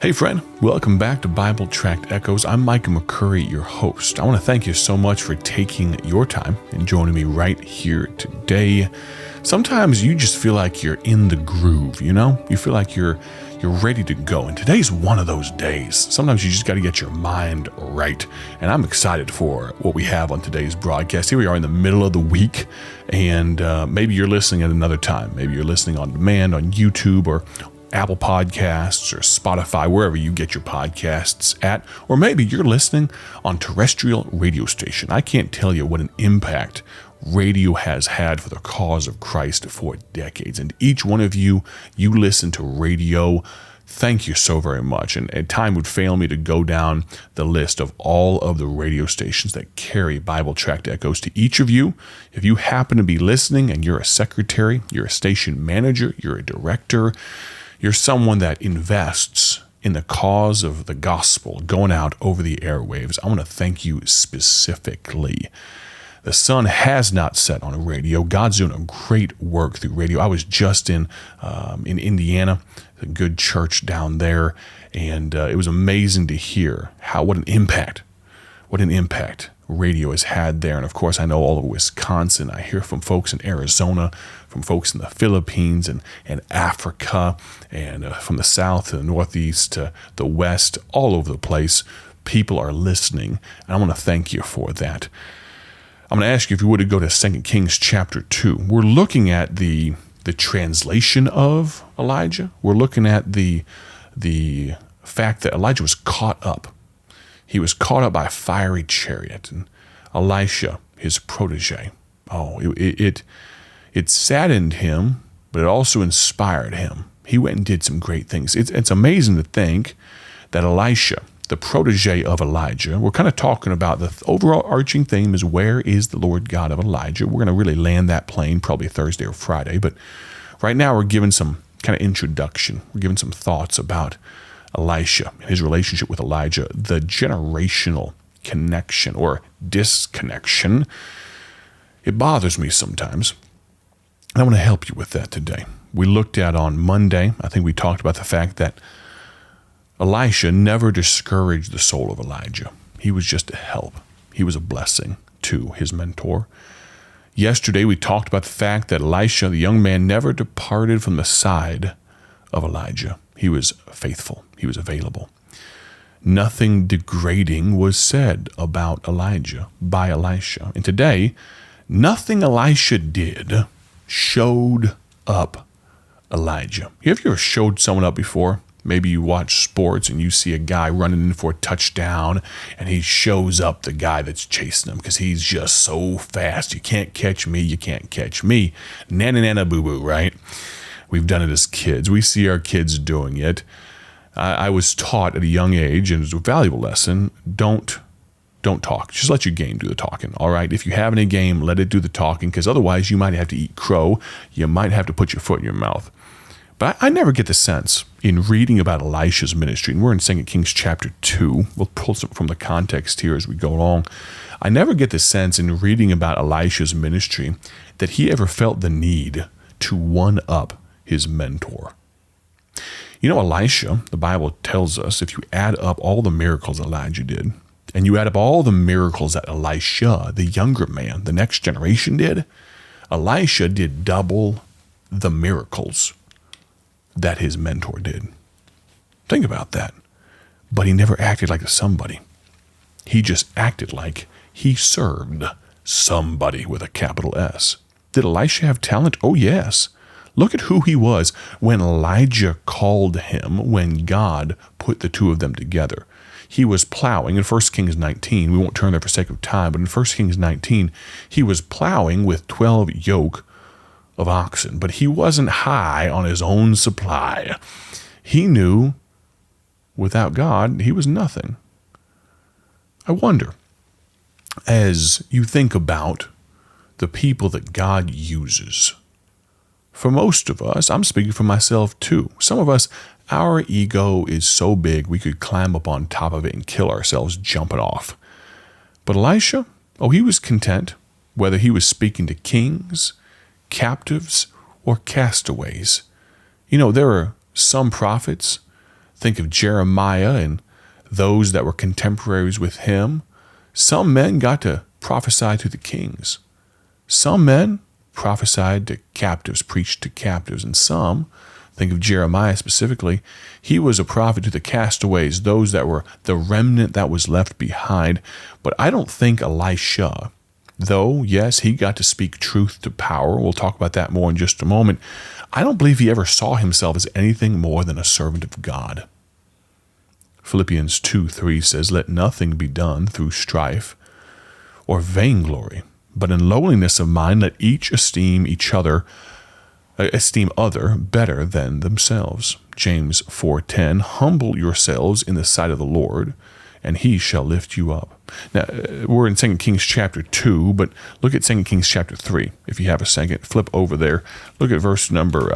Hey friend, welcome back to Bible Tract Echoes. I'm Micah McCurry, your host. I want to thank you so much for taking your time and joining me right here today. Sometimes you just feel like you're in the groove, you know? You feel like you're ready to go. And today's one of those days. Sometimes you just got to get your mind right. And I'm excited for what we have on today's broadcast. Here we are in the middle of the week, and maybe you're listening at another time. Maybe you're listening on demand on YouTube or Apple Podcasts or Spotify, wherever you get your podcasts at, or maybe you're listening on terrestrial radio station. I can't tell you what an impact radio has had for the cause of Christ for decades. And each one of you listen to radio. Thank you so very much. And time would fail me to go down the list of all of the radio stations that carry Bible Tract Echoes to each of you. If you happen to be listening and you're a secretary, you're a station manager, you're a director, you're someone that invests in the cause of the gospel going out over the airwaves, I want to thank you specifically. The sun has not set on radio. God's doing a great work through radio. I was just in Indiana, a good church down there, and it was amazing to hear what an impact radio has had there. And of course, I know all of Wisconsin. I hear from folks in Arizona, from folks in the Philippines and Africa, and from the south to the northeast to the west, all over the place. People are listening, and I want to thank you for that. I'm going to ask you if you would to go to 2 Kings chapter 2. We're looking at the translation of Elijah. We're looking at the fact that Elijah was caught up. He was caught up by a fiery chariot, and Elisha, his protege. It saddened him, but it also inspired him. He went and did some great things. It's amazing to think that Elisha, the protege of Elijah, we're kind of talking about the overall arching theme is, where is the Lord God of Elijah? We're going to really land that plane probably Thursday or Friday, but right now we're giving some kind of introduction. We're giving some thoughts about Elisha, his relationship with Elijah, the generational connection or disconnection. It bothers me sometimes. I want to help you with that today. We looked at on Monday, I think we talked about the fact that Elisha never discouraged the soul of Elijah. He was just a help. He was a blessing to his mentor. Yesterday, we talked about the fact that Elisha, the young man, never departed from the side of Elijah. He was faithful. He was available. Nothing degrading was said about Elijah by Elisha. And today, nothing Elisha did showed up Elijah. Have you ever showed someone up before? Maybe you watch sports and you see a guy running in for a touchdown, and he shows up the guy that's chasing him because he's just so fast. You can't catch me. You can't catch me. Nana nana boo boo, right? We've done it as kids. We see our kids doing it. I was taught at a young age, and it was a valuable lesson, don't talk. Just let your game do the talking, all right? If you have any game, let it do the talking, because otherwise you might have to eat crow. You might have to put your foot in your mouth. But I never get the sense in reading about Elisha's ministry, and we're in 2 Kings chapter 2. We'll pull some from the context here as we go along. I never get the sense in reading about Elisha's ministry that he ever felt the need to one-up his mentor. You know, Elisha, the Bible tells us, if you add up all the miracles Elijah did, and you add up all the miracles that Elisha, the younger man, the next generation did, Elisha did double the miracles that his mentor did. Think about that. But he never acted like a somebody. He just acted like he served somebody with a capital S. Did Elisha have talent? Oh, yes. Look at who he was when Elijah called him, when God put the two of them together. He was plowing in 1 Kings 19. We won't turn there for sake of time, but in 1 Kings 19, he was plowing with 12 yoke of oxen, but he wasn't high on his own supply. He knew without God, he was nothing. I wonder, as you think about the people that God uses, for most of us, I'm speaking for myself too, some of us, our ego is so big we could climb up on top of it and kill ourselves jumping off. But Elisha, he was content, whether he was speaking to kings, captives, or castaways. You know, there are some prophets Think of Jeremiah and those that were contemporaries with him. Some men got to prophesy to the kings. Some men prophesied to captives, preached to captives, and some, think of Jeremiah specifically, he was a prophet to the castaways, those that were the remnant that was left behind. But I don't think Elisha, though, yes, he got to speak truth to power. We'll talk about that more in just a moment. I don't believe he ever saw himself as anything more than a servant of God. Philippians 2:3 says, "Let nothing be done through strife or vainglory, but in lowliness of mind let each esteem other better than themselves." James 4:10, "Humble yourselves in the sight of the Lord, and he shall lift you up." Now, we're in 2 Kings chapter 2, but look at 2 Kings chapter 3. If you have a second, flip over there. Look at verse number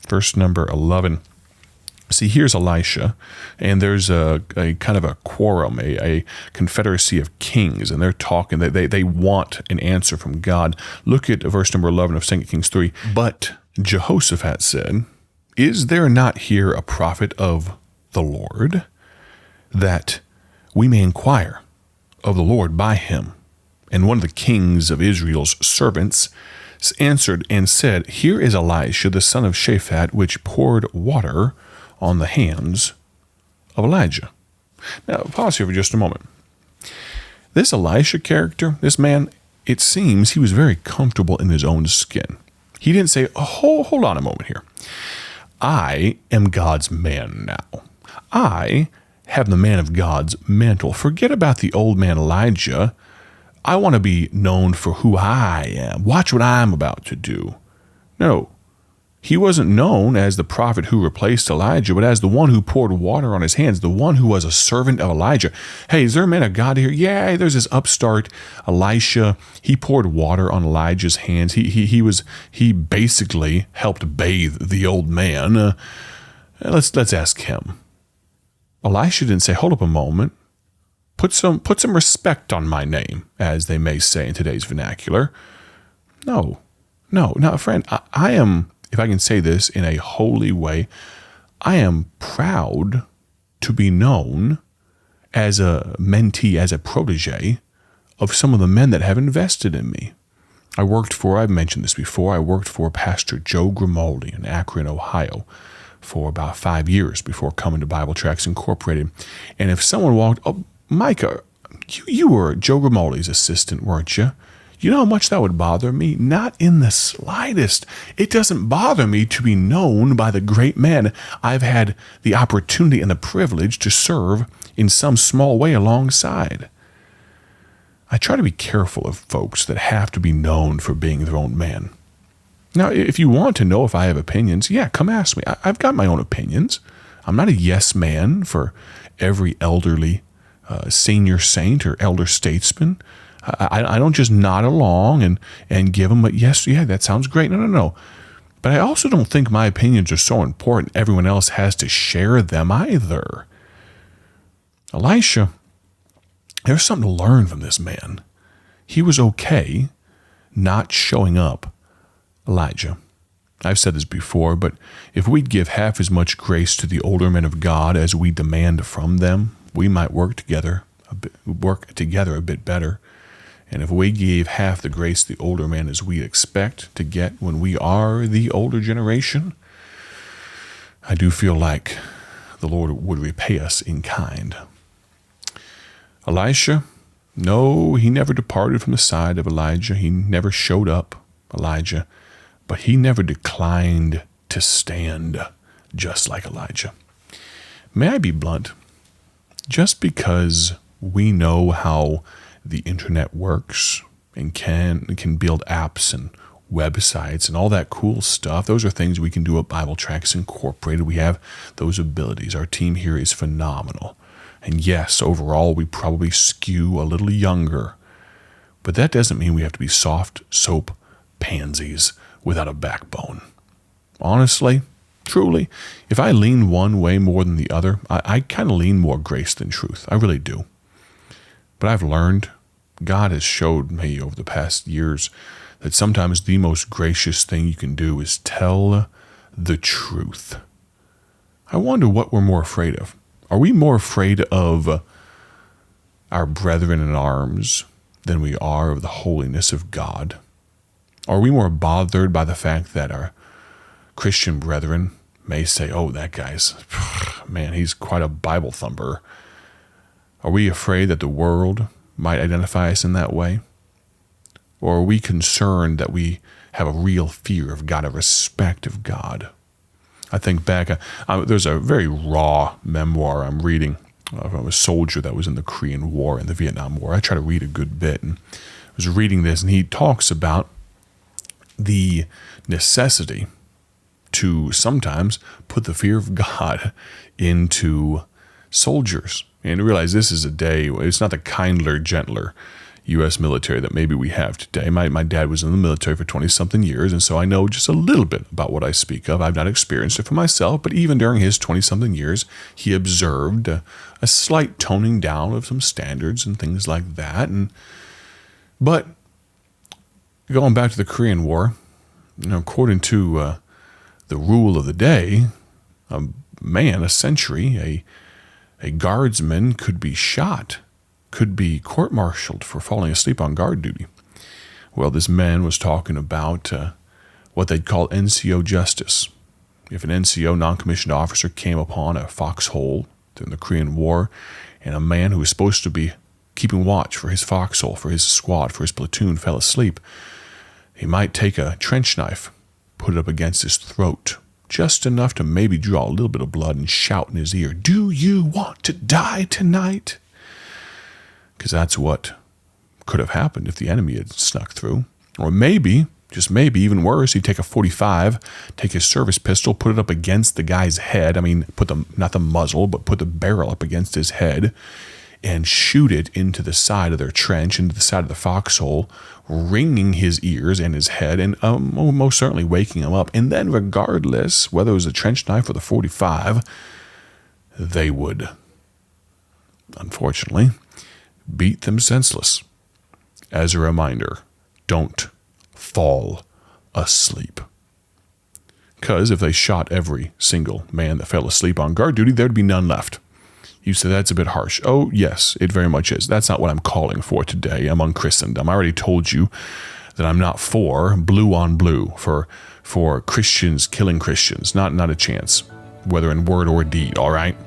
11. See, here's Elisha, and there's a kind of a quorum, a confederacy of kings, and they're talking. They want an answer from God. Look at verse number 11 of 2 Kings 3. "But Jehoshaphat said, Is there not here a prophet of the Lord, that we may inquire of the Lord by him? And one of the kings of Israel's servants answered and said, Here is Elisha, the son of Shaphat, which poured water on the hands of Elijah." Now, pause here for just a moment. This Elisha character, this man, it seems he was very comfortable in his own skin. He didn't say, hold on a moment here. I am God's man now. I have the man of God's mantle. Forget about the old man Elijah. I want to be known for who I am. Watch what I'm about to do. No. He wasn't known as the prophet who replaced Elijah, but as the one who poured water on his hands, the one who was a servant of Elijah. Hey, is there a man of God here? Yeah, there's this upstart Elisha. He poured water on Elijah's hands. He basically helped bathe the old man. Let's ask him. Elisha didn't say, "Hold up a moment. Put some respect on my name," as they may say in today's vernacular. No, friend, I am, if I can say this in a holy way, I am proud to be known as a mentee, as a protege of some of the men that have invested in me. I've mentioned this before, I worked for Pastor Joe Grimaldi in Akron, Ohio for about 5 years before coming to Bible Tracts Incorporated. And if someone walked, "Oh, Micah, you were Joe Grimaldi's assistant, weren't you?" You know how much that would bother me? Not in the slightest. It doesn't bother me to be known by the great men I've had the opportunity and the privilege to serve in some small way alongside. I try to be careful of folks that have to be known for being their own man. Now, if you want to know if I have opinions, yeah, come ask me. I've got my own opinions. I'm not a yes man for every elderly senior saint or elder statesman. I don't just nod along and give them a yes, yeah, that sounds great. No. But I also don't think my opinions are so important everyone else has to share them either. Elisha, there's something to learn from this man. He was okay not showing up Elijah. I've said this before, but if we'd give half as much grace to the older men of God as we demand from them, we might work together a bit better. And if we gave half the grace to the older men as we expect to get when we are the older generation, I do feel like the Lord would repay us in kind. Elisha, no, he never departed from the side of Elijah. He never showed up, Elijah, but he never declined to stand just like Elijah. May I be blunt? Just because we know how the internet works and can build apps and websites and all that cool stuff, those are things we can do at Bible Tracts Incorporated. We have those abilities. Our team here is phenomenal. And yes, overall, we probably skew a little younger. But that doesn't mean we have to be soft soap pansies without a backbone. Honestly, truly, if I lean one way more than the other, I kind of lean more grace than truth. I really do. But I've learned, God has showed me over the past years that sometimes the most gracious thing you can do is tell the truth. I wonder what we're more afraid of. Are we more afraid of our brethren in arms than we are of the holiness of God? Are we more bothered by the fact that our Christian brethren may say, oh, that guy's, man, he's quite a Bible thumper? Are we afraid that the world might identify us in that way? Or are we concerned that we have a real fear of God, a respect of God? I think back, there's a very raw memoir I'm reading of a soldier that was in the Korean War and the Vietnam War. I try to read a good bit, and I was reading this, and he talks about the necessity to sometimes put the fear of God into soldiers. And realize this is a day, it's not the kindler, gentler U.S. military that maybe we have today. My dad was in the military for 20-something years, and so I know just a little bit about what I speak of. I've not experienced it for myself, but even during his 20-something years, he observed a slight toning down of some standards and things like that. But going back to the Korean War, according to the rule of the day, a century, a guardsman could be shot, could be court-martialed for falling asleep on guard duty. Well, this man was talking about what they'd call NCO justice. If an NCO, non-commissioned officer, came upon a foxhole during the Korean War, and a man who was supposed to be keeping watch for his foxhole, for his squad, for his platoon, fell asleep, he might take a trench knife, put it up against his throat, just enough to maybe draw a little bit of blood, and shout in his ear, "Do you want to die tonight?" Because that's what could have happened if the enemy had snuck through. Or maybe, just maybe, even worse, he'd take a .45, take his service pistol, put it up against the guy's head. Not the muzzle, but put the barrel up against his head, and shoot it into the side of their trench, into the side of the foxhole, ringing his ears and his head, and most certainly waking him up. And then regardless, whether it was a trench knife or the .45, they would, unfortunately, beat them senseless. As a reminder, don't fall asleep. Because if they shot every single man that fell asleep on guard duty, there'd be none left. You say that's a bit harsh. Oh, yes, it very much is. That's not what I'm calling for today among Christendom. I already told you that I'm not for blue on blue, for Christians killing Christians. Not a chance, whether in word or deed, all right?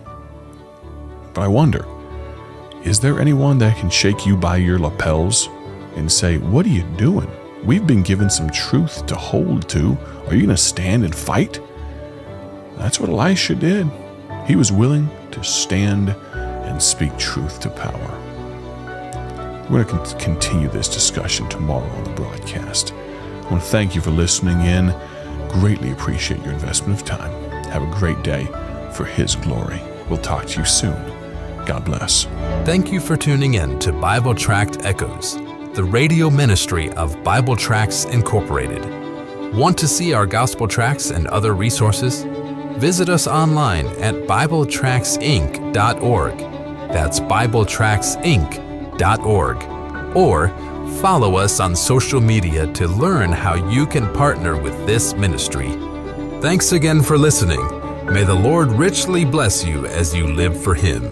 But I wonder, is there anyone that can shake you by your lapels and say, what are you doing? We've been given some truth to hold to. Are you going to stand and fight? That's what Elisha did. He was willing to stand and speak truth to power. We're going to continue this discussion tomorrow on the broadcast. I want to thank you for listening in. Greatly appreciate your investment of time. Have a great day for His glory. We'll talk to you soon. God bless. Thank you for tuning in to Bible Tract Echoes, the radio ministry of Bible Tracts Incorporated. Want to see our gospel tracts and other resources? Visit us online at BibleTractsInc.org. That's BibleTractsInc.org. Or follow us on social media to learn how you can partner with this ministry. Thanks again for listening. May the Lord richly bless you as you live for Him.